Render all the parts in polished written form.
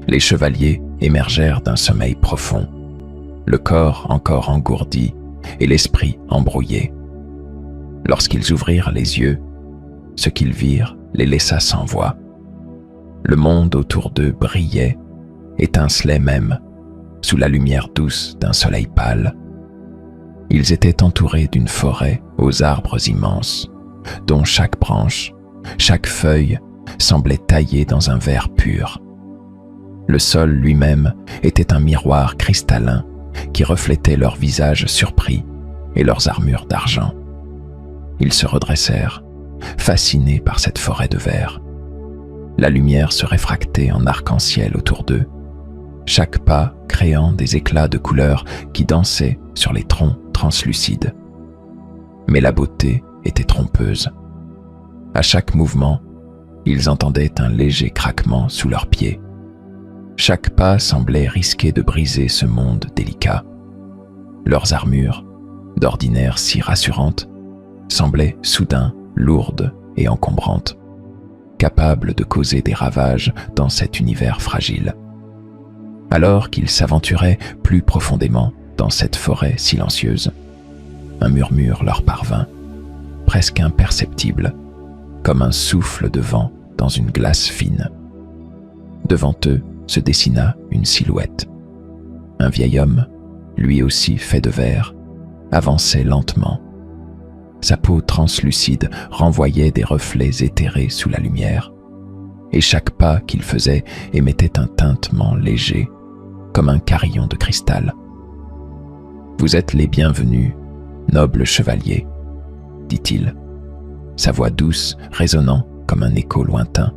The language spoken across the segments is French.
Les chevaliers émergèrent d'un sommeil profond, le corps encore engourdi et l'esprit embrouillé. Lorsqu'ils ouvrirent les yeux, ce qu'ils virent les laissa sans voix. Le monde autour d'eux brillait, étincelait même, sous la lumière douce d'un soleil pâle. Ils étaient entourés d'une forêt aux arbres immenses, dont chaque branche, chaque feuille semblait taillée dans un verre pur. Le sol lui-même était un miroir cristallin qui reflétait leurs visages surpris et leurs armures d'argent. Ils se redressèrent, fascinés par cette forêt de verre. La lumière se réfractait en arc-en-ciel autour d'eux, chaque pas créant des éclats de couleurs qui dansaient sur les troncs translucides. Mais la beauté était trompeuse. À chaque mouvement, ils entendaient un léger craquement sous leurs pieds. Chaque pas semblait risquer de briser ce monde délicat. Leurs armures, d'ordinaire si rassurantes, semblaient soudain lourdes et encombrantes, capables de causer des ravages dans cet univers fragile. Alors qu'ils s'aventuraient plus profondément dans cette forêt silencieuse, un murmure leur parvint, presque imperceptible, comme un souffle de vent dans une glace fine. Devant eux se dessina une silhouette. Un vieil homme, lui aussi fait de verre, avançait lentement. Sa peau translucide renvoyait des reflets éthérés sous la lumière, et chaque pas qu'il faisait émettait un tintement léger, comme un carillon de cristal. « Vous êtes les bienvenus, nobles chevaliers, » dit-il, sa voix douce résonnant comme un écho lointain.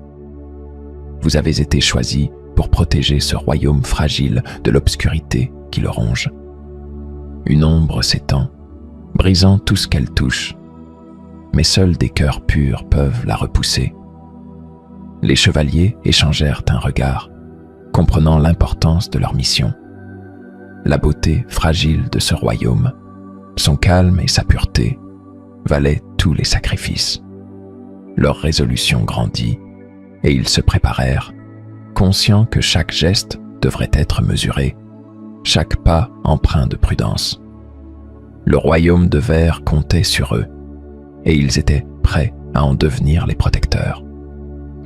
« Vous avez été choisis pour protéger ce royaume fragile de l'obscurité qui le ronge. Une ombre s'étend, brisant tout ce qu'elle touche, mais seuls des cœurs purs peuvent la repousser. » Les chevaliers échangèrent un regard, comprenant l'importance de leur mission. La beauté fragile de ce royaume, son calme et sa pureté, valaient tous les sacrifices. Leur résolution grandit, et ils se préparèrent, conscients que chaque geste devrait être mesuré, chaque pas empreint de prudence. Le royaume de verre comptait sur eux, et ils étaient prêts à en devenir les protecteurs.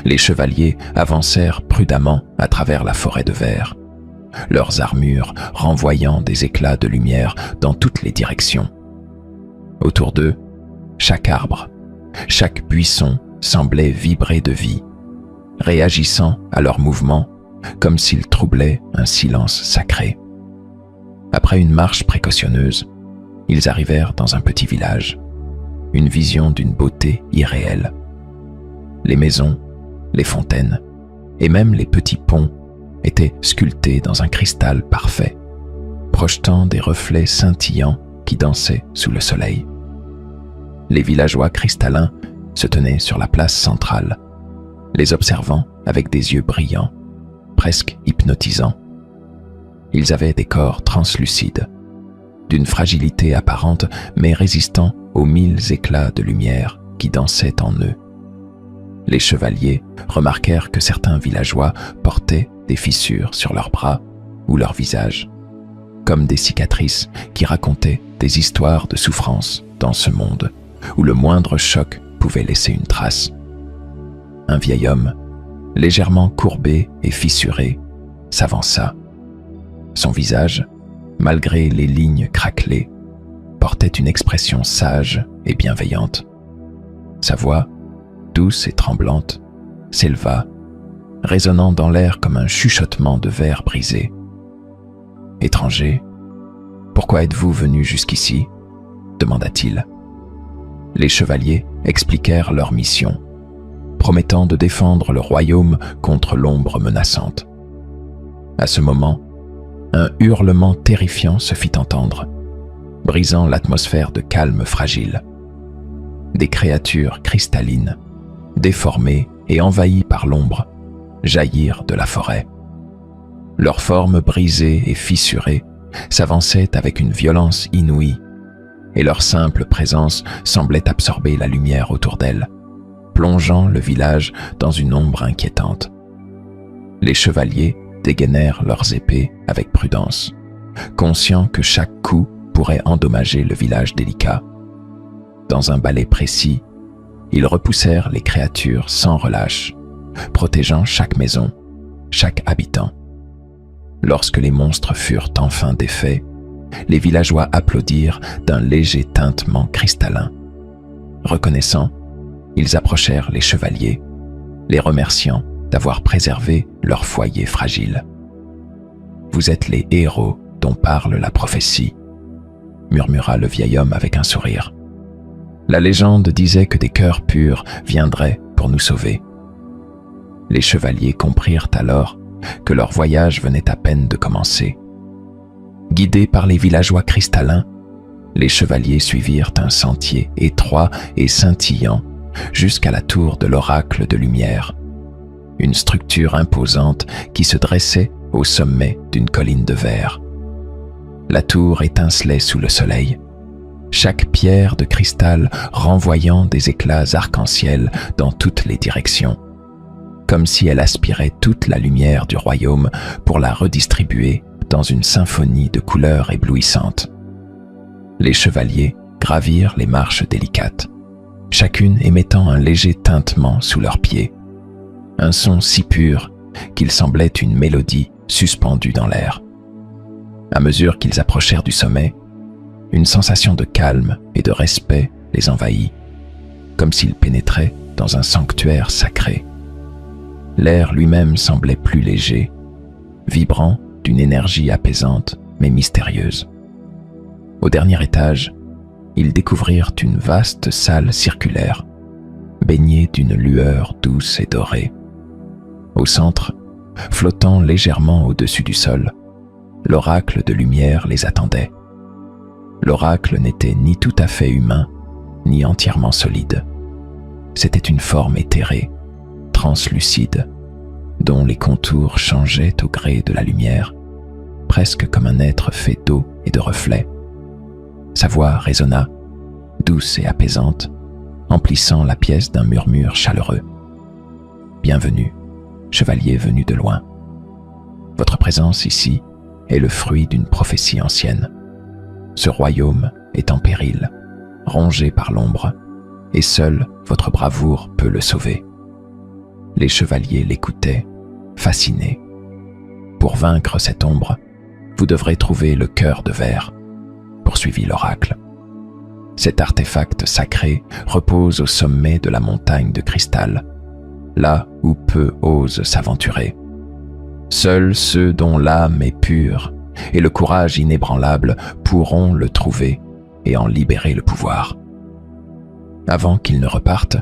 Les chevaliers avancèrent prudemment à travers la forêt de verre, leurs armures renvoyant des éclats de lumière dans toutes les directions. Autour d'eux, chaque arbre, chaque buisson semblait vibrer de vie, réagissant à leurs mouvements comme s'ils troublaient un silence sacré. Après une marche précautionneuse, ils arrivèrent dans un petit village, une vision d'une beauté irréelle. Les maisons, les fontaines et même les petits ponts étaient sculptés dans un cristal parfait, projetant des reflets scintillants qui dansaient sous le soleil. Les villageois cristallins se tenaient sur la place centrale, les observant avec des yeux brillants, presque hypnotisants. Ils avaient des corps translucides, d'une fragilité apparente mais résistant aux 1000 éclats de lumière qui dansaient en eux. Les chevaliers remarquèrent que certains villageois portaient des fissures sur leurs bras ou leurs visages, comme des cicatrices qui racontaient des histoires de souffrance dans ce monde où le moindre choc pouvait laisser une trace. Un vieil homme, légèrement courbé et fissuré, s'avança. Son visage, malgré les lignes craquelées, portait une expression sage et bienveillante. Sa voix, douce et tremblante, s'éleva, résonnant dans l'air comme un chuchotement de verre brisé. « Étranger, pourquoi êtes-vous venu jusqu'ici » demanda-t-il. Les chevaliers expliquèrent leur mission, promettant de défendre le royaume contre l'ombre menaçante. À ce moment, un hurlement terrifiant se fit entendre, brisant l'atmosphère de calme fragile. Des créatures cristallines, déformées et envahies par l'ombre, jaillirent de la forêt. Leurs formes brisées et fissurées s'avançaient avec une violence inouïe, et leur simple présence semblait absorber la lumière autour d'elles, plongeant le village dans une ombre inquiétante. Les chevaliers dégainèrent leurs épées avec prudence, conscients que chaque coup pourrait endommager le village délicat. Dans un balai précis, ils repoussèrent les créatures sans relâche, protégeant chaque maison, chaque habitant. Lorsque les monstres furent enfin défaits, les villageois applaudirent d'un léger tintement cristallin. Reconnaissants, ils approchèrent les chevaliers, les remerciant d'avoir préservé leur foyer fragile. « Vous êtes les héros dont parle la prophétie », murmura le vieil homme avec un sourire. « La légende disait que des cœurs purs viendraient pour nous sauver. » Les chevaliers comprirent alors que leur voyage venait à peine de commencer. Guidés par les villageois cristallins, les chevaliers suivirent un sentier étroit et scintillant jusqu'à la tour de l'oracle de lumière, une structure imposante qui se dressait au sommet d'une colline de verre. La tour étincelait sous le soleil, chaque pierre de cristal renvoyant des éclats arc-en-ciel dans toutes les directions, comme si elle aspirait toute la lumière du royaume pour la redistribuer dans une symphonie de couleurs éblouissantes. Les chevaliers gravirent les marches délicates, chacune émettant un léger tintement sous leurs pieds, un son si pur qu'il semblait une mélodie suspendue dans l'air. À mesure qu'ils approchèrent du sommet, une sensation de calme et de respect les envahit, comme s'ils pénétraient dans un sanctuaire sacré. L'air lui-même semblait plus léger, vibrant d'une énergie apaisante mais mystérieuse. Au dernier étage, ils découvrirent une vaste salle circulaire, baignée d'une lueur douce et dorée. Au centre, flottant légèrement au-dessus du sol, l'oracle de lumière les attendait. L'oracle n'était ni tout à fait humain, ni entièrement solide. C'était une forme éthérée, translucide, dont les contours changeaient au gré de la lumière, presque comme un être fait d'eau et de reflets. Sa voix résonna, douce et apaisante, emplissant la pièce d'un murmure chaleureux. « Bienvenue, chevalier venu de loin. Votre présence ici est le fruit d'une prophétie ancienne. Ce royaume est en péril, rongé par l'ombre, et seule votre bravoure peut le sauver. » Les chevaliers l'écoutaient, fascinés. « Pour vaincre cette ombre, vous devrez trouver le cœur de verre, » poursuivit l'oracle. « Cet artefact sacré repose au sommet de la montagne de cristal, là où peu osent s'aventurer. Seuls ceux dont l'âme est pure et le courage inébranlable pourront le trouver et en libérer le pouvoir. » Avant qu'ils ne repartent,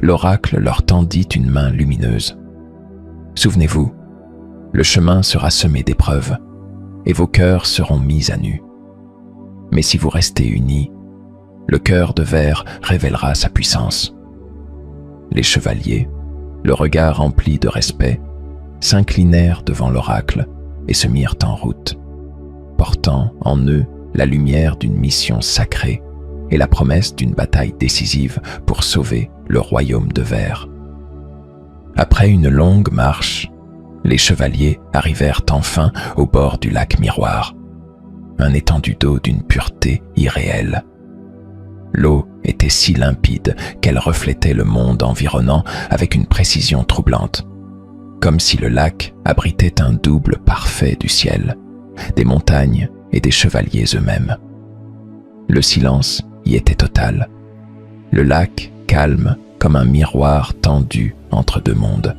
l'oracle leur tendit une main lumineuse. « Souvenez-vous, le chemin sera semé d'épreuves et vos cœurs seront mis à nu. Mais si vous restez unis, le cœur de verre révélera sa puissance. » Les chevaliers, le regard empli de respect, s'inclinèrent devant l'oracle et se mirent en route, portant en eux la lumière d'une mission sacrée et la promesse d'une bataille décisive pour sauver le royaume de verre. Après une longue marche, les chevaliers arrivèrent enfin au bord du lac Miroir, un étendue d'eau d'une pureté irréelle. L'eau était si limpide qu'elle reflétait le monde environnant avec une précision troublante, comme si le lac abritait un double parfait du ciel, des montagnes et des chevaliers eux-mêmes. Le silence y était total, le lac calme comme un miroir tendu entre deux mondes.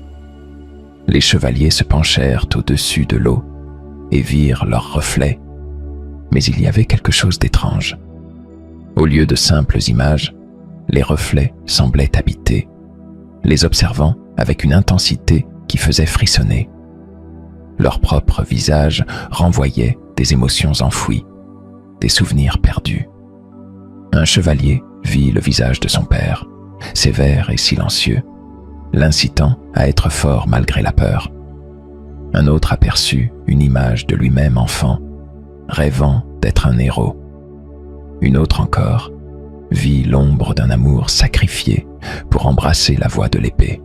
Les chevaliers se penchèrent au-dessus de l'eau et virent leurs reflets, mais il y avait quelque chose d'étrange. Au lieu de simples images, les reflets semblaient habités, les observant avec une intensité qui faisait frissonner. Leur propre visage renvoyait des émotions enfouies, des souvenirs perdus. Un chevalier vit le visage de son père, sévère et silencieux, l'incitant à être fort malgré la peur. Un autre aperçut une image de lui-même enfant, rêvant d'être un héros. Une autre encore vit l'ombre d'un amour sacrifié pour embrasser la voie de l'épée.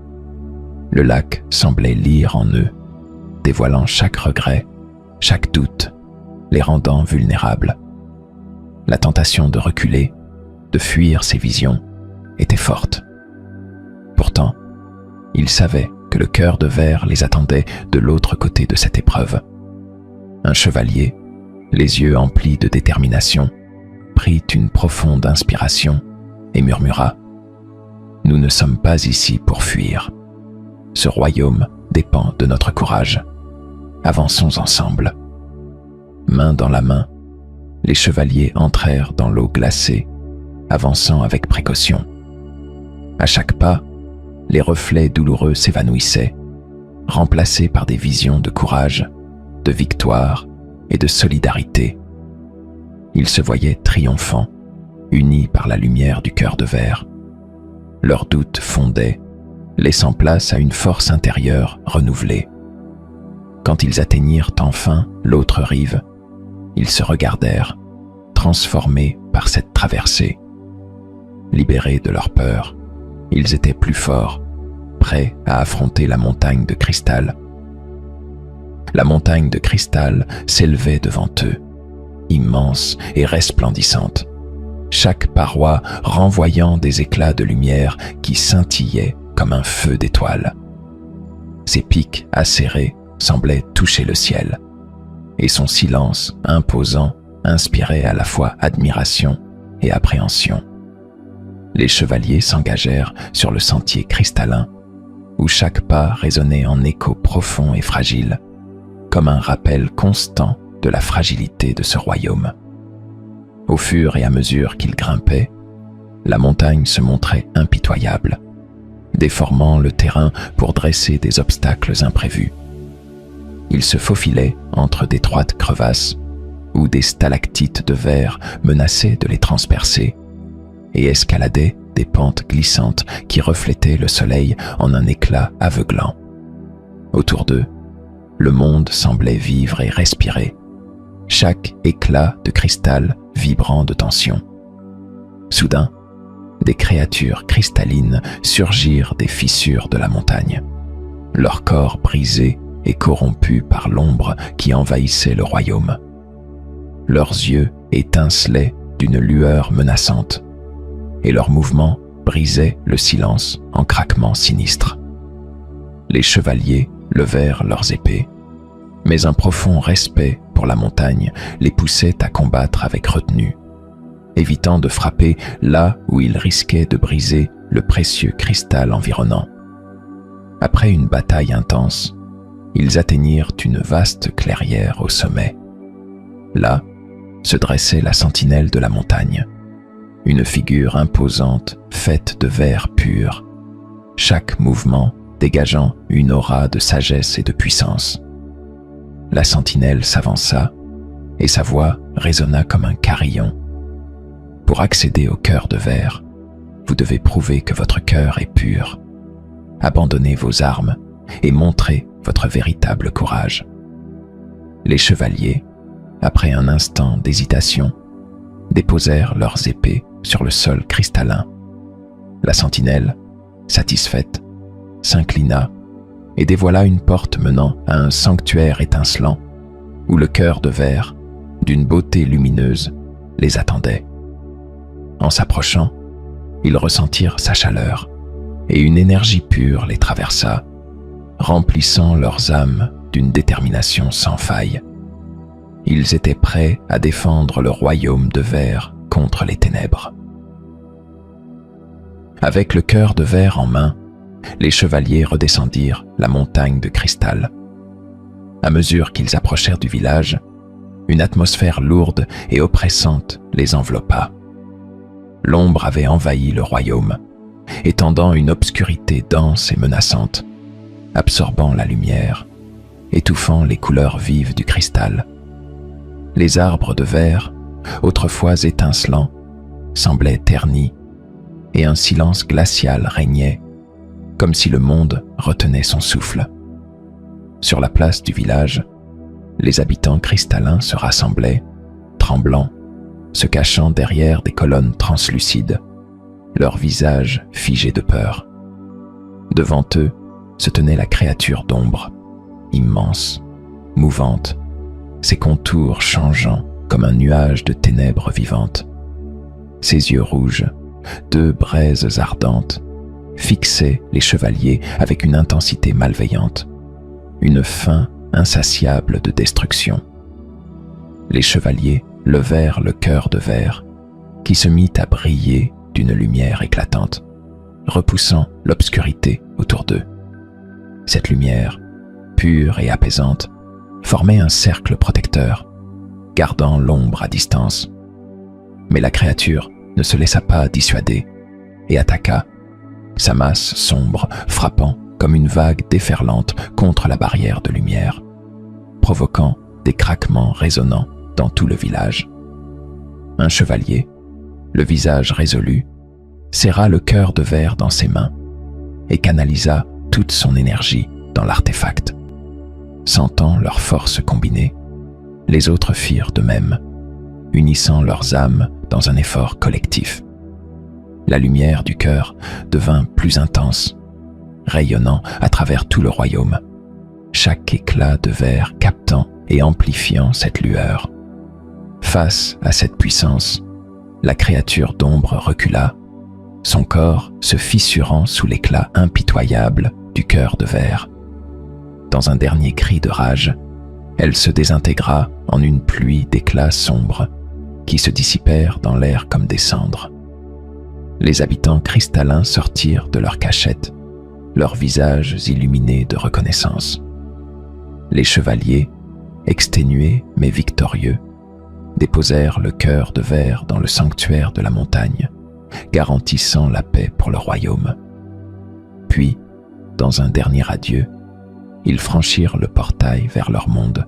Le lac semblait lire en eux, dévoilant chaque regret, chaque doute, les rendant vulnérables. La tentation de reculer, de fuir ces visions, était forte. Pourtant, ils savaient que le cœur de verre les attendait de l'autre côté de cette épreuve. Un chevalier, les yeux emplis de détermination, prit une profonde inspiration et murmura : « Nous ne sommes pas ici pour fuir. Ce royaume dépend de notre courage. Avançons ensemble. » Main dans la main, les chevaliers entrèrent dans l'eau glacée, avançant avec précaution. À chaque pas, les reflets douloureux s'évanouissaient, remplacés par des visions de courage, de victoire et de solidarité. Ils se voyaient triomphants, unis par la lumière du cœur de verre. Leurs doutes fondaient, laissant place à une force intérieure renouvelée. Quand ils atteignirent enfin l'autre rive, ils se regardèrent, transformés par cette traversée. Libérés de leur peur, ils étaient plus forts, prêts à affronter la montagne de cristal. La montagne de cristal s'élevait devant eux, immense et resplendissante, chaque paroi renvoyant des éclats de lumière qui scintillaient comme un feu d'étoiles. Ses pics acérés semblaient toucher le ciel, et son silence imposant inspirait à la fois admiration et appréhension. Les chevaliers s'engagèrent sur le sentier cristallin, où chaque pas résonnait en écho profond et fragile, comme un rappel constant de la fragilité de ce royaume. Au fur et à mesure qu'ils grimpaient, la montagne se montrait impitoyable, déformant le terrain pour dresser des obstacles imprévus. Ils se faufilaient entre d'étroites crevasses où des stalactites de verre menaçaient de les transpercer et escaladaient des pentes glissantes qui reflétaient le soleil en un éclat aveuglant. Autour d'eux, le monde semblait vivre et respirer, chaque éclat de cristal vibrant de tension. Soudain, des créatures cristallines surgirent des fissures de la montagne, leurs corps brisés et corrompus par l'ombre qui envahissait le royaume. Leurs yeux étincelaient d'une lueur menaçante, et leurs mouvements brisaient le silence en craquements sinistres. Les chevaliers levèrent leurs épées, mais un profond respect pour la montagne les poussait à combattre avec retenue, évitant de frapper là où ils risquaient de briser le précieux cristal environnant. Après une bataille intense, ils atteignirent une vaste clairière au sommet. Là se dressait la sentinelle de la montagne, une figure imposante faite de verre pur, chaque mouvement dégageant une aura de sagesse et de puissance. La sentinelle s'avança et sa voix résonna comme un carillon. « Pour accéder au cœur de verre, vous devez prouver que votre cœur est pur. Abandonnez vos armes et montrez votre véritable courage. » Les chevaliers, après un instant d'hésitation, déposèrent leurs épées sur le sol cristallin. La sentinelle, satisfaite, s'inclina et dévoila une porte menant à un sanctuaire étincelant où le cœur de verre, d'une beauté lumineuse, les attendait. En s'approchant, ils ressentirent sa chaleur et une énergie pure les traversa, remplissant leurs âmes d'une détermination sans faille. Ils étaient prêts à défendre le royaume de verre contre les ténèbres. Avec le cœur de verre en main, les chevaliers redescendirent la montagne de cristal. À mesure qu'ils approchèrent du village, une atmosphère lourde et oppressante les enveloppa. L'ombre avait envahi le royaume, étendant une obscurité dense et menaçante, absorbant la lumière, étouffant les couleurs vives du cristal. Les arbres de verre, autrefois étincelants, semblaient ternis, et un silence glacial régnait, comme si le monde retenait son souffle. Sur la place du village, les habitants cristallins se rassemblaient, tremblants, se cachant derrière des colonnes translucides, leurs visages figés de peur. Devant eux se tenait la créature d'ombre, immense, mouvante, ses contours changeant comme un nuage de ténèbres vivantes. Ses yeux rouges, deux braises ardentes, fixaient les chevaliers avec une intensité malveillante, une faim insatiable de destruction. Les chevaliers levèrent le cœur de verre, qui se mit à briller d'une lumière éclatante, repoussant l'obscurité autour d'eux. Cette lumière, pure et apaisante, formait un cercle protecteur, gardant l'ombre à distance. Mais la créature ne se laissa pas dissuader et attaqua, sa masse sombre frappant comme une vague déferlante contre la barrière de lumière, provoquant des craquements résonnants dans tout le village. Un chevalier, le visage résolu, serra le cœur de verre dans ses mains et canalisa toute son énergie dans l'artefact. Sentant leurs forces combinées, les autres firent de même, unissant leurs âmes dans un effort collectif. La lumière du cœur devint plus intense, rayonnant à travers tout le royaume, chaque éclat de verre captant et amplifiant cette lueur. Face à cette puissance, la créature d'ombre recula, son corps se fissurant sous l'éclat impitoyable du cœur de verre. Dans un dernier cri de rage, elle se désintégra en une pluie d'éclats sombres qui se dissipèrent dans l'air comme des cendres. Les habitants cristallins sortirent de leur cachette, leurs visages illuminés de reconnaissance. Les chevaliers, exténués mais victorieux, déposèrent le cœur de verre dans le sanctuaire de la montagne, garantissant la paix pour le royaume. Puis, dans un dernier adieu, ils franchirent le portail vers leur monde,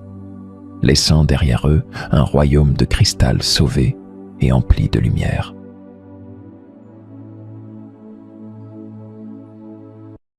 laissant derrière eux un royaume de cristal sauvé et empli de lumière.